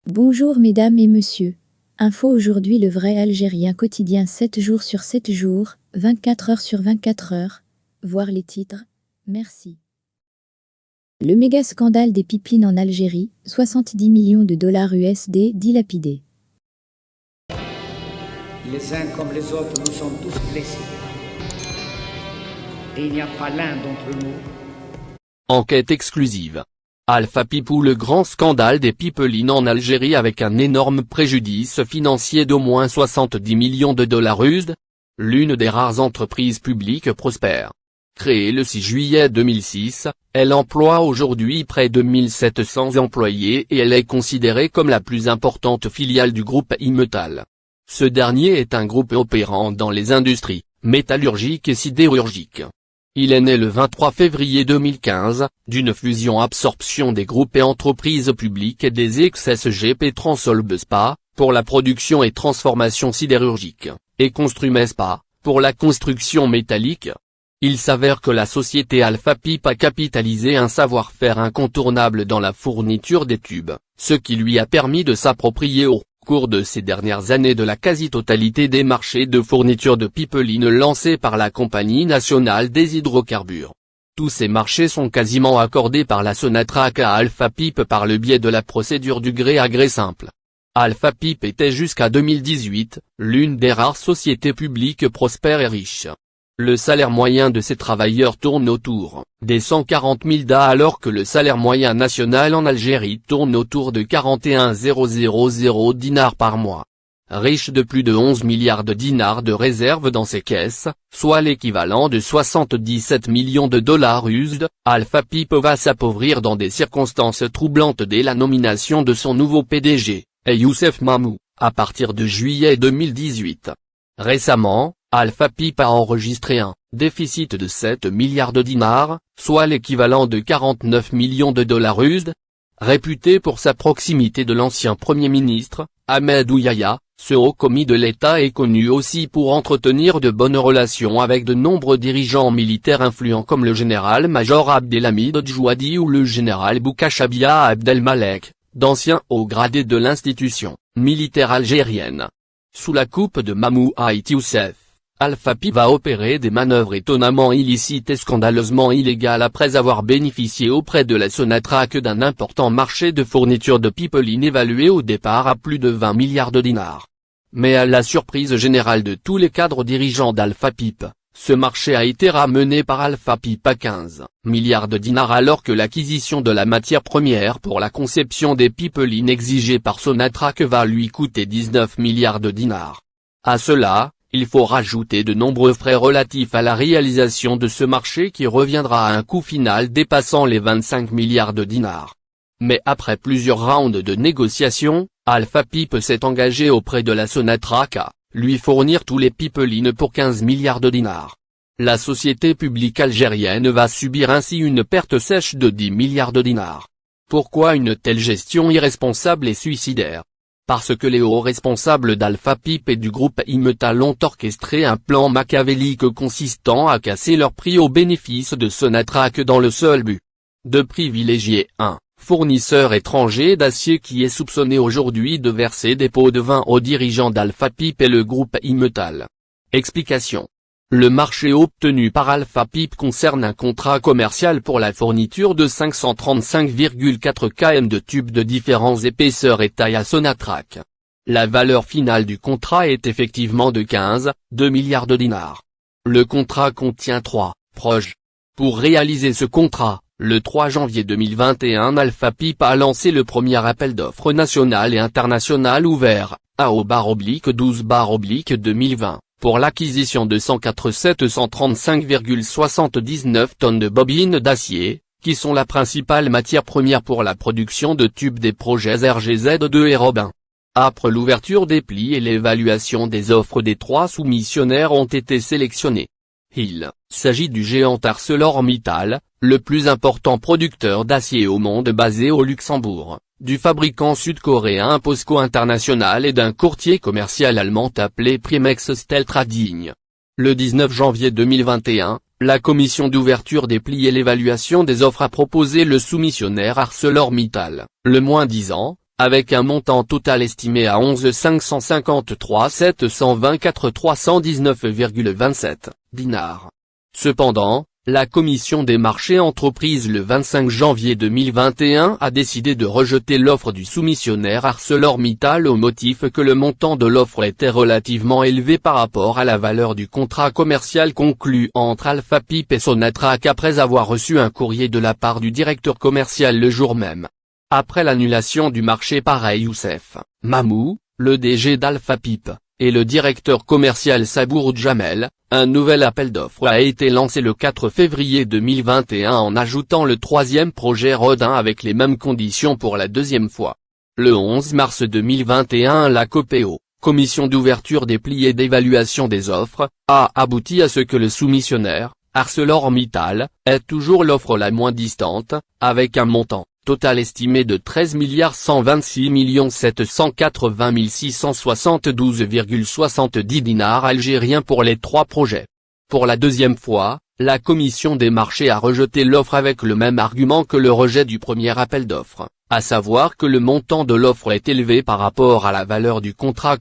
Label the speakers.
Speaker 1: Bonjour mesdames et messieurs. Info aujourd'hui le vrai algérien quotidien 7 jours sur 7 jours, 24 heures sur 24 heures. Voir les titres. Merci. Le méga scandale des pipelines en Algérie, 70 millions de dollars USD dilapidés.
Speaker 2: Les uns comme les autres, nous sommes tous blessés. Et il n'y a pas l'un d'entre nous.
Speaker 3: Enquête exclusive. Alpha Pipou, le grand scandale des pipelines en Algérie avec un énorme préjudice financier d'au moins 70 millions de dollars USD. L'une des rares entreprises publiques prospères. Créée le 6 juillet 2006, elle emploie aujourd'hui près de 1700 employés et elle est considérée comme la plus importante filiale du groupe Imetal. Ce dernier est un groupe opérant dans les industries métallurgiques et sidérurgiques. Il est né le 23 février 2015, d'une fusion-absorption des groupes et entreprises publiques et des ex-SGP Transolbespa, pour la production et transformation sidérurgique, et Construmespa, pour la construction métallique. Il s'avère que la société Alpha Pipe a capitalisé un savoir-faire incontournable dans la fourniture des tubes, ce qui lui a permis de s'approprier au cours de ces dernières années de la quasi-totalité des marchés de fourniture de pipelines lancés par la Compagnie nationale des hydrocarbures. Tous ces marchés sont quasiment accordés par la Sonatrach à Alpha Pipe par le biais de la procédure du gré à gré simple. Alpha Pipe était jusqu'à 2018, l'une des rares sociétés publiques prospères et riches. Le salaire moyen de ses travailleurs tourne autour des 140 000 DA alors que le salaire moyen national en Algérie tourne autour de 41 000 dinars par mois. Riche de plus de 11 milliards de dinars de réserves dans ses caisses, soit l'équivalent de 77 millions de dollars USD, Alpha Pipe va s'appauvrir dans des circonstances troublantes dès la nomination de son nouveau PDG, Youssef Mamou, à partir de juillet 2018. Récemment, Alpha Pipe a enregistré un déficit de 7 milliards de dinars, soit l'équivalent de 49 millions de dollars USD. Réputé pour sa proximité de l'ancien Premier ministre, Ahmed Ouyaya, ce haut commis de l'État est connu aussi pour entretenir de bonnes relations avec de nombreux dirigeants militaires influents comme le général-major Abdelhamid Djouadi ou le général Boukachabia Abdelmalek, d'anciens hauts gradés de l'institution militaire algérienne. Sous la coupe de Mamou Haït Youssef, Alpha Pipe va opérer des manœuvres étonnamment illicites et scandaleusement illégales après avoir bénéficié auprès de la Sonatrach d'un important marché de fourniture de pipelines évalué au départ à plus de 20 milliards de dinars. Mais à la surprise générale de tous les cadres dirigeants d'Alpha Pipe, ce marché a été ramené par Alpha Pipe à 15 milliards de dinars alors que l'acquisition de la matière première pour la conception des pipelines exigée par Sonatrach va lui coûter 19 milliards de dinars. À cela, il faut rajouter de nombreux frais relatifs à la réalisation de ce marché qui reviendra à un coût final dépassant les 25 milliards de dinars. Mais après plusieurs rounds de négociations, Alpha Pipe s'est engagé auprès de la Sonatrach à lui fournir tous les pipelines pour 15 milliards de dinars. La société publique algérienne va subir ainsi une perte sèche de 10 milliards de dinars. Pourquoi une telle gestion irresponsable et suicidaire ? Parce que les hauts responsables d'Alpha Pipe et du groupe Imetal ont orchestré un plan machiavélique consistant à casser leur prix au bénéfice de Sonatrach dans le seul but de privilégier un fournisseur étranger d'acier qui est soupçonné aujourd'hui de verser des pots de vin aux dirigeants d'Alpha Pipe et le groupe Imetal. Explication. Le marché obtenu par Alpha Pipe concerne un contrat commercial pour la fourniture de 535,4 km de tubes de différentes épaisseurs et tailles à Sonatrach. La valeur finale du contrat est effectivement de 15,2 milliards de dinars. Le contrat contient 3 projets. Pour réaliser ce contrat, le 3 janvier 2021 Alpha Pipe a lancé le premier appel d'offres national et international ouvert, AO/12/2020. Pour l'acquisition de 104 735,79 tonnes de bobines d'acier, qui sont la principale matière première pour la production de tubes des projets RGZ2 et Robin. Après l'ouverture des plis et l'évaluation des offres, des 3 soumissionnaires ont été sélectionnés. Il s'agit du géant ArcelorMittal, le plus important producteur d'acier au monde basé au Luxembourg, du fabricant sud-coréen POSCO International et d'un courtier commercial allemand appelé Primex Steel Trading. Le 19 janvier 2021, la commission d'ouverture des plis et l'évaluation des offres a proposé le soumissionnaire ArcelorMittal, le moins-disant, avec un montant total estimé à 11 553 724 319,27 dinars. Cependant, la Commission des marchés entreprises le 25 janvier 2021 a décidé de rejeter l'offre du soumissionnaire ArcelorMittal au motif que le montant de l'offre était relativement élevé par rapport à la valeur du contrat commercial conclu entre Alpha Pipe et Sonatrach après avoir reçu un courrier de la part du directeur commercial le jour même. Après l'annulation du marché par Youssef Mamou, le DG d'Alpha Pipe, et le directeur commercial Sabour Jamel, un nouvel appel d'offres a été lancé le 4 février 2021 en ajoutant le troisième projet Rodin avec les mêmes conditions pour la deuxième fois. Le 11 mars 2021 la COPEO, Commission d'ouverture des plis et d'évaluation des offres, a abouti à ce que le soumissionnaire, ArcelorMittal, ait toujours l'offre la moins distante, avec un montant total estimé de 13 126 780 672,70 dinars algériens pour les trois projets. Pour la deuxième fois, la commission des marchés a rejeté l'offre avec le même argument que le rejet du premier appel d'offres, à savoir que le montant de l'offre est élevé par rapport à la valeur du contrat.